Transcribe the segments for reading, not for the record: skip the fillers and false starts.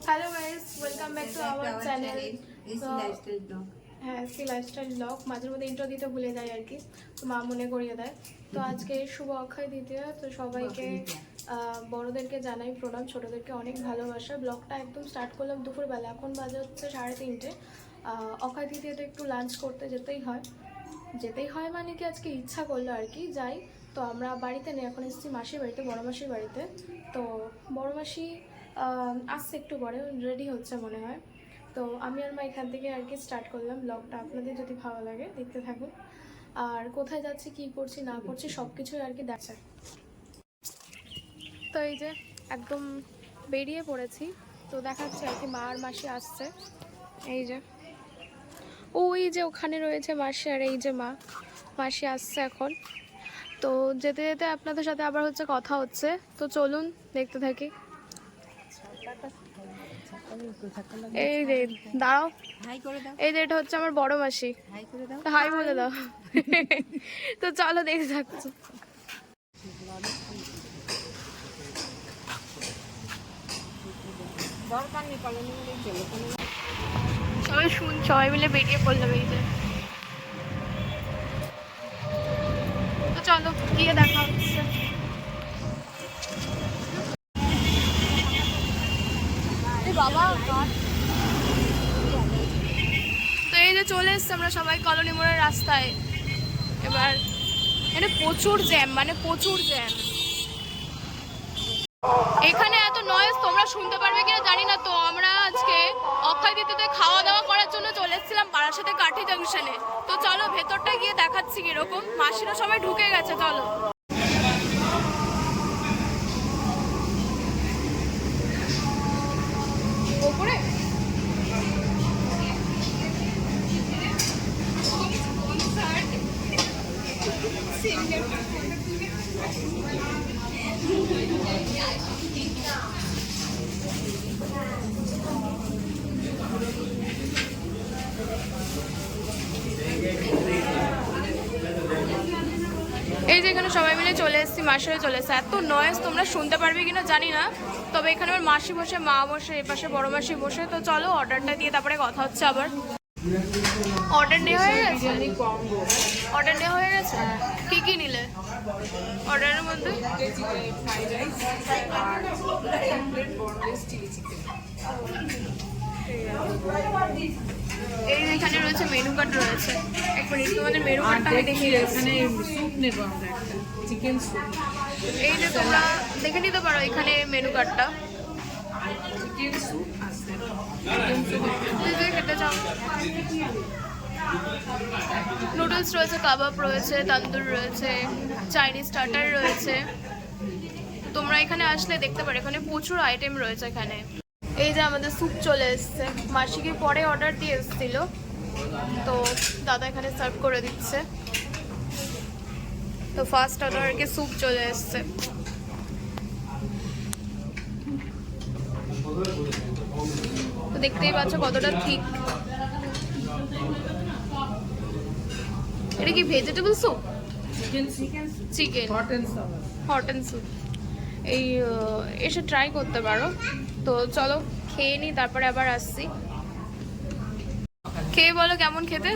Hello guys, welcome back to our channel. হ্যাঁ, AC lifestyle blog. মাঝে মধ্যে intro দিতে ভুলে যাই আর কি, তো মা মনে করিয়ে দেয়। তো আজকে শুভ অক্ষয় দ্বিতীয়া, তো সবাইকে বড়োদেরকে জানাই প্রণাম, ছোটোদেরকে অনেক ভালোবাসা। ব্লগটা একদম স্টার্ট করলাম দুপুরবেলা, এখন বাজে হচ্ছে 3:30। অক্ষয় দ্বিতীয়াতে একটু লাঞ্চ করতে যেতেই হয় মানে কি আজকে ইচ্ছা করলো আর কি, যাই। তো আমরা বাড়িতে নেই, এখন এসেছি মাসির বাড়িতে, বড় মাসির বাড়িতে। তো বড় মাসি আসছে একটু পরে, রেডি হচ্ছে মনে হয়। তো আমি আর মা এখান থেকে আর কি স্টার্ট করলাম ব্লগটা। আপনাদের যদি ভালো লাগে দেখতে থাকুন। আর কোথায় যাচ্ছি, কি করছি না করছি সব কিছুই আর কি দেখায়। তো এই যে একদম বেরিয়ে পড়েছি, তো দেখাচ্ছে আর কি মা আর মাসি আসছে। এই যে ওই যে ওখানে রয়েছে মাসি, আর এই যে মাসি আসছে এখন। তো যেতে যেতে আপনাদের সাথে আবার হচ্ছে কথা হচ্ছে, তো চলুন দেখতে থাকি। এই রে দাঁড়াও, এই যে এটা হচ্ছে আমার বড় মাসি, হাই বলে দাও। তো চলো দেখে থাকছো। সবাই মিলে বেরিয়ে পড়লাম এই যে। তো চলো গিয়ে দেখা হচ্ছে। বাবা, তো এই যে চলে এসছে আমরা সবাই কলোনি মোড়ের রাস্তায়। এবার এখানে প্রচুর জ্যাম, মানে প্রচুর জ্যাম। এখানে এত নয়েজ তোমরা শুনতে পারবে কিনা জানি না। তো আমরা আজকে অক্ষয় দ্বিতীয়াতে খাওয়া দাওয়া করার জন্য চলে এসেছিলাম বারাসাতে কাঠি জাংশনে। তো চলো ভেতরটা গিয়ে দেখাচ্ছি কিরকম। মাসিরা সবাই ঢুকে গেছে, চলো। ওপরে এই যে এখানে সবাই মিলে চলে এসেছি, মাসিরা চলে এসেছে। এত নয়েজ তোমরা শুনতে পারবে কিনা জানি না, তবে এখানে আমার মাসি বসে, মা বসে, এপাশে বড় মাসি বসে। তো চলো অর্ডারটা দিয়ে তারপরে কথা হচ্ছে আবার। অর্ডার নেওয়া হয়ে গেছে? অর্ডার নেওয়া হয়ে গেছে? কি কি নিলে অর্ডারের মধ্যে? এই এখানে রয়েছে মেনু কার্ড রয়েছে। এক মিনিট, তোমাদের মেনু কার্ডটা আমি দেখিয়ে দিচ্ছি। এখানে স্যুপ নেব আমরা, একটা চিকেন স্যুপ। এই যে তোমরা দেখে নিতে পারো এখানে মেনু কার্ডটা। চিকেন স্যুপ আছে, খেতে চাও? নুডলস রয়েছে, কাবাব রয়েছে, তান্দুর রয়েছে, চাইনিজ স্টার্টার রয়েছে। তোমরা এখানে আসলে দেখতে পারো, এখানে প্রচুর আইটেম রয়েছে এখানে। এই যে আমাদের স্যুপ চলে এসছে, মাসিকে পরে অর্ডার দিয়ে এসেছিল, তো দাদা এখানে সার্ভ করে দিচ্ছে। তো ফার্স্ট অর্ডারকে স্যুপ চলে এসছে। তো দেখতেই পাচ্ছ কতটা ঠিক। এটা কি vegetable soup? Chicken hot and soup. এই এসে ট্রাই করতে পারো। তো চলো খেয়ে নিই, তারপরে আবার আসছি। খেয়ে বলো কেমন খেতে।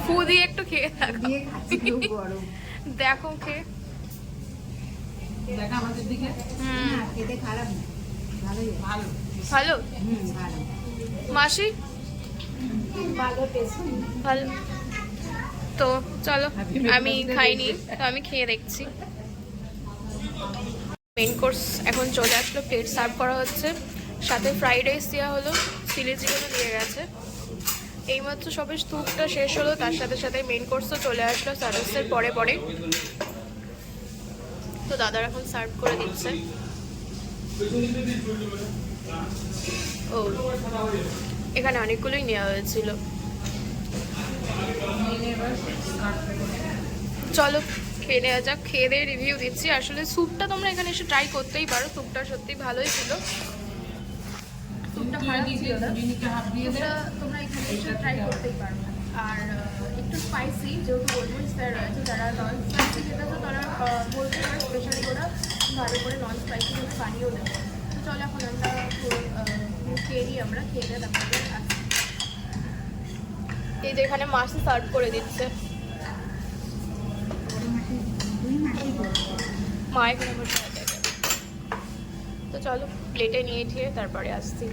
ফু দিয়ে একটু খেয়ে থাকো, দেখো খেয়ে। ভালো মাসি, ভালো। তো চলো, আমি খাইনি, তো আমি খেয়ে দেখছি। মেন কোর্স এখন চলে আসলো, প্লেট সার্ভ করা হচ্ছে, সাথে ফ্রাইড রাইস দেওয়া হলো, চিলি চিকেনও দিয়ে গেছে। এইমাত্র সবে স্যুপটা শেষ হলো, তার সাথে সাথে মেন কোর্সও চলে আসলো সার্ভিসের পরে পরে। তো দাদার এখন সার্ভ করে দিচ্ছে। ও এখানে অনেকগুলোই নেওয়া হয়েছিল। চলো খেয়ে নেওয়া যাক, খেয়ে দিয়ে রিভিউ দিচ্ছি। আসলে স্যুপটা তোমরা এখানে এসে ট্রাই করতেই পারো, স্যুপটা সত্যি ভালোই ছিল। স্যুপটা খারাপ ছিল না, তোমরা এখানে এসে ট্রাই করতেই পারো। আর একটু স্পাইসি, যেহেতু গোলমরিচ দেওয়া রয়েছে, যারা নন স্পাইসি খেতে তো তারা বলতে পারে স্পেশালি ওরা ভালো করে নন স্পাইসি করে বানিয়েও দেবো। তো চলো এখন আমরা খেয়ে নিই, আমরা খেয়ে নিয়ে তারপরে আসছি। এই যে এখানে মাছটা সার্ভ করে দিচ্ছে মা এখানে বসে আছে। তো চলো প্লেটে নিয়ে ঠিয়ে তারপরে আসছি।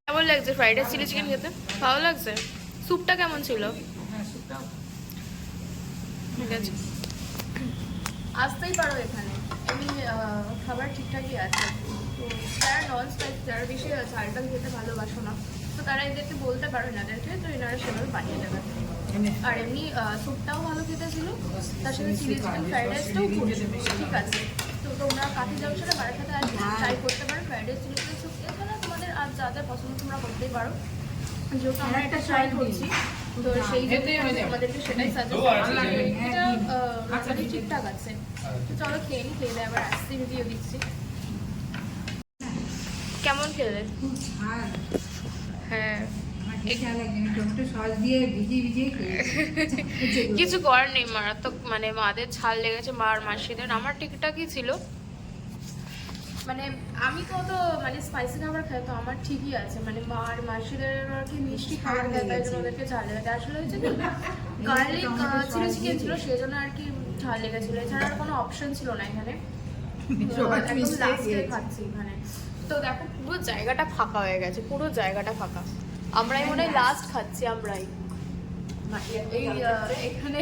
কেমন লাগছে ফ্রাইড রাইস চিলি চিকেন খেতে? ভালো লাগছে? স্যুপটা কেমন ছিল? ঠিক আছে, আসতেই পারো এখানে, এমনি খাবার ঠিকঠাকই আছে। তো যারা নন স্পাইসি, যারা বেশি ঝালটা খেতে ভালোবাসো না, তো তারা এদেরকে বলতে পারো এনাদেরকে, তো এনারা সেভাবে বানিয়ে দেবে। আর এমনি স্যুপটাও ভালো খেতে ছিল, তার সাথে চিলি চিকেন ফ্রাইড রাইসটাও ঠিক আছে। তো তোমরা কাঠি জংশনে বারাসাতে আসবে, ট্রাই করতে পারো fried rice chilli chicken soup. এছাড়া তোমাদের আর যা যা পছন্দ তোমরা করতেই পারো, যেহেতু আমরা একটা ট্রাই করছি তো সেই জন্য আমাদেরকে সেটাই সাজেস্ট করছি। এটা মোটামুটি ঠিকঠাক আছে। তো চলো খেয়ে নিই, খেয়ে আবার আসছি, ভিডিও দিচ্ছি। কেমন খেলে? হ্যাঁ কিছু করার নেই, মারাত্মক মানে মাদের ঝাল লেগেছে, মার মাসিদের। আমার ঠিকঠাকই ছিল, মানে আমি তো মানে স্পাইসি খাবার খাই, তো আমার ঠিকই আছে। মানে মার মাসিদের আর কি মিষ্টি খাবার খাই, তাই জন্য ওদেরকে ঝাল লেগেছে। আসলে হয়েছে কি, গার্লিক চিলি চিকেন ছিল, সেই জন্য আর কি ঝাল লেগেছিল। এছাড়া আর কোনো অপশন ছিল না এখানে। একদম লাস্টে খাচ্ছি এখানে। তো দেখো পুরো জায়গাটা ফাঁকা হয়ে গেছে, পুরো জায়গাটা ফাঁকা। আমরাই মনে হয় লাস্ট খাচ্ছি, আমরাই এই এখানে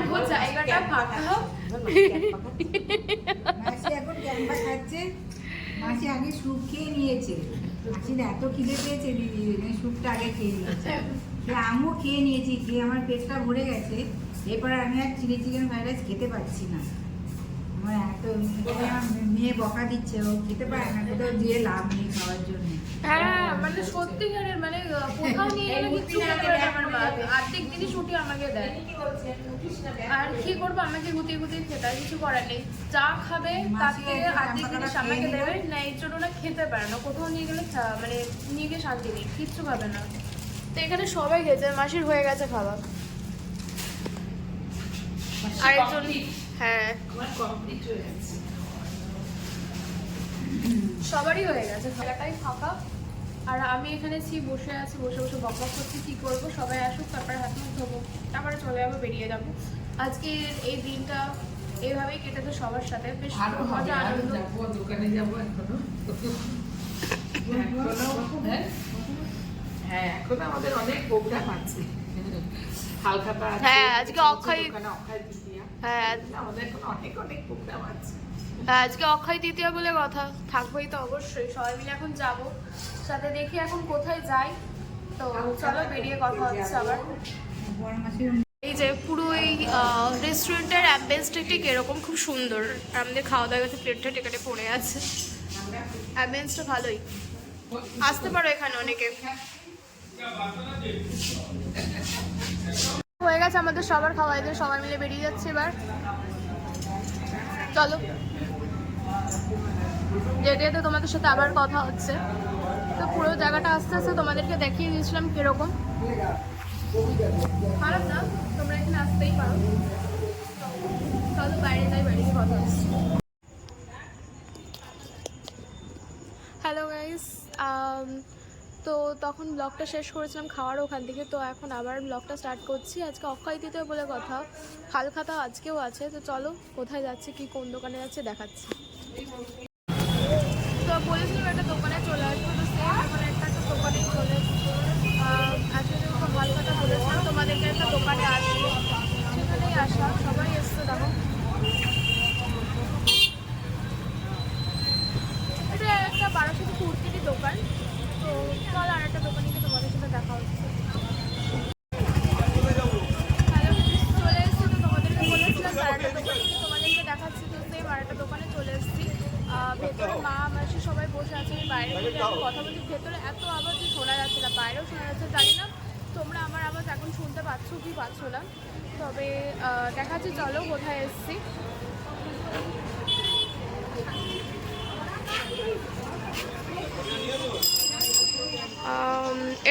পুরো জায়গাটা ফাঁকা। মাসি এখন ক্যাম্পা খাচ্ছে। মাসি আগে স্যুপ খেয়ে নিয়েছে, মাসির এত খিদে পেয়েছে দিদি, স্যুপটা আগে খেয়ে নিয়েছে। আমিও খেয়ে নিয়েছি, খেয়ে আমার পেটটা ভরে গেছে। এরপর আমি আর চিলি চিকেন ফ্রাইড রাইস খেতে পারছি না। আমার এত মেয়ে বকা দিচ্ছে, ও খেতে পারে না, কোথাও দিয়ে লাভ নেই খাওয়ার জন্য। হ্যাঁ মানে সত্যিকারের, মানে কোথাও নিয়ে গেলে কিছু আমার মা আর্ধেক দিনই ছুটি আমাকে দেয়। আর কি করবো, আমাকে গুটিয়ে গুটিয়ে খেতে হয়, কিছু করার নেই। যা খাবে তার থেকে আর্ধেক জিনিস আমাকে দেবে না, এই জন্য না খেতে পারে না। কোথাও নিয়ে গেলে মানে নিয়ে গিয়ে শান্তি নেই, কিচ্ছু খাবে না। তো এখানে সবাই খেয়েছে, মাসির হয়ে গেছে খাওয়া। আরেকজন হ্যাঁ সবারই হয়ে গেছে, খাওয়াটাই ফাঁকা। আর আমি এখানে বসে আছি, বসে বসে বক বক করছি, কি করবো, সবাই আসুক তারপরে হাত মুখ ধোবো, তারপরে চলে যাবো, বেরিয়ে যাবো। আজকে এই দিনটা এইভাবেই কেটেছে সবার সাথে, বেশ মজা আনন্দ। দোকানে যাবো এখনো আমাদের অনেক প্রোগ্রাম আছে। হালখাতা আছে, হ্যাঁ আজকে অক্ষয়, অক্ষয় তৃতীয়া, হ্যাঁ আমাদের এখন অনেক অনেক প্রোগ্রাম আছে। আজকে অক্ষয় তৃতীয়া বলে কথা, থাকবোই তো অবশ্যই। সবাই মিলে এখন যাবো, সাথে দেখি এখন কোথায় যাই। তো চলো বেরিয়ে কথা হচ্ছে আবার। এই যে পুরো এই রেস্টুরেন্টের অ্যাম্বিয়েন্সটা ঠিক এরকম, খুব সুন্দর। আর আমাদের খাওয়া দাওয়া গেছে, প্লেটটা টেকাটে পড়ে আছে। অ্যাম্বিয়েন্সটা ভালোই, আসতে পারো এখানে অনেকে। হয়ে গেছে আমাদের সবার খাওয়া, এদের সবাই মিলে বেরিয়ে যাচ্ছে এবার। চলো যেতে যেতে তোমাদের সাথে আবার কথা হচ্ছে। তো পুরো জায়গাটা আস্তে আস্তে তোমাদেরকে দেখিয়ে দিয়েছিলাম কিরকম, খারাপ না, তোমরা এখানে আসতেই পারো। চলো বাইরে যাই, বাইরে কথা হচ্ছে। হ্যালো গাইস, তো তখন ব্লগটা শেষ করেছিলাম খাওয়ার ওখান থেকে। তো এখন আবার ব্লগটা স্টার্ট করছি। আজকে অক্ষয় তৃতীয়া বলে কথা, হালখাতা আজকেও আছে। তো চলো কোথায় যাচ্ছে, কি কোন দোকানে যাচ্ছে দেখাচ্ছি। তো বলেছিলাম একটা দোকানে চলে আসবো, তো সেম এখন একটা দোকানেই চলে এসেছি। আজকে যেহেতু হালখাতা বলেছিলাম তোমাদেরকে একটা দোকানে আসবো, সেখানেই আসা, সবাই এসছে। দেখো এটা একটা বারাসাতে কুর্তির দোকান। তো চল আর একটা দোকানে গিয়ে তোমাদের সাথে দেখা হচ্ছে। হ্যালো চলে এসেছি, তো তোমাদেরকে বলেছিলাম আর একটা দোকানে গিয়ে তোমাদেরকে দেখাচ্ছি। তো সেম আর একটা দোকানে চলে এসেছি। ভেতরে মা মাসি সবাই বসে আছে, আমি বাইরে থেকে আমি কথা বলছি। ভেতরে এত আওয়াজ যে শোনা যাচ্ছে না, বাইরেও শোনা যাচ্ছে। জানি না তোমরা আমার আওয়াজ এখন শুনতে পাচ্ছ কি পাচ্ছ না, তবে দেখাচ্ছি চলো কোথায় এসেছি।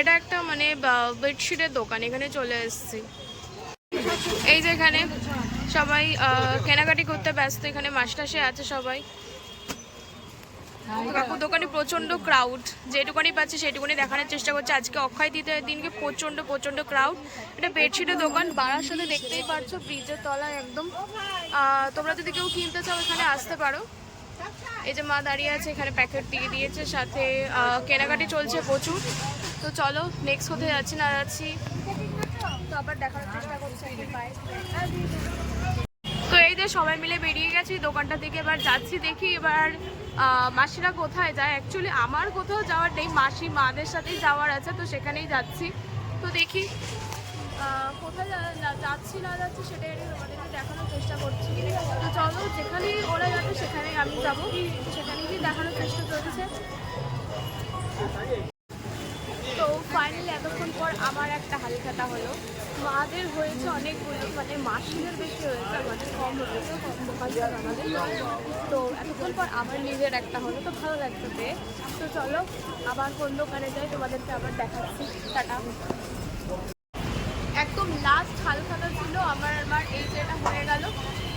এটা একটা মানে বেডশিটের দোকান, এখানে চলে এসেছি। এই যে এখানে সবাই কেনাকাটি করতে ব্যস্ত, এখানে মাসটাসে আছে সবাই। কাকুর দোকানে প্রচণ্ড ক্রাউড, যেটুকুনি পাচ্ছে সেটুকুনি দেখানোর চেষ্টা করছে। আজকে অক্ষয় তৃতীয়ার দিনকে প্রচণ্ড ক্রাউড। এটা বেডশিটের দোকান, বাড়ার সাথে দেখতেই পারছো ব্রিজের তলায় একদম। তোমরা যদি কেউ কিনতে চাও এখানে আসতে পারো। এই যে মা দাঁড়িয়ে আছে, এখানে প্যাকেট দিয়ে দিয়েছে, সাথে কেনাকাটি চলছে প্রচুর। তো চলো নেক্সট কোথায় যাচ্ছি না যাচ্ছি তো আবার দেখানোর চেষ্টা করছি। তো এই যে সবাই মিলে বেরিয়ে গেছি দোকানটা থেকে, এবার যাচ্ছি দেখি এবার মাসিরা কোথায় যায়। অ্যাকচুয়ালি আমার কোথাও যাওয়ার নেই, মাসি মাদের সাথেই যাওয়ার আছে, তো সেখানেই যাচ্ছি। তো দেখি কোথায় যাচ্ছি না যাচ্ছি সেটাই তোমাদেরকে দেখানোর চেষ্টা করছি। তো চলো যেখানেই ওরা যাবে সেখানেই আমি যাবো, সেখানেই দেখানোর চেষ্টা চলছে। তো ফাইনালি এতক্ষণ পর আমার একটা হালখাতা হলো। মাদের হয়েছে অনেকগুলো, মানে মাসিদের বেশি হয়েছে, আমাদের কম হয়েছে, আমাদের। তো এতক্ষণ পর আমার নিজের একটা হলো, তো ভালো লাগছে পেয়ে। তো চলো আবার কোন দোকানে যাই তোমাদেরকে আবার দেখাচ্ছি। টাটা। একদম লাস্ট হালখাতা ছিল আমার এই যেটা হয়ে গেল।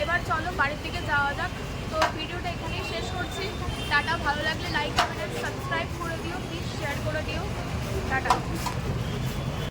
এবার চলো বাড়ির দিকে যাওয়া যাক। তো ভিডিওটা এখানেই শেষ করছি। টাটা। ভালো লাগলে লাইক কমেন্ট সাবস্ক্রাইব করে দিও, প্লিজ শেয়ার করে দিও। টাটা।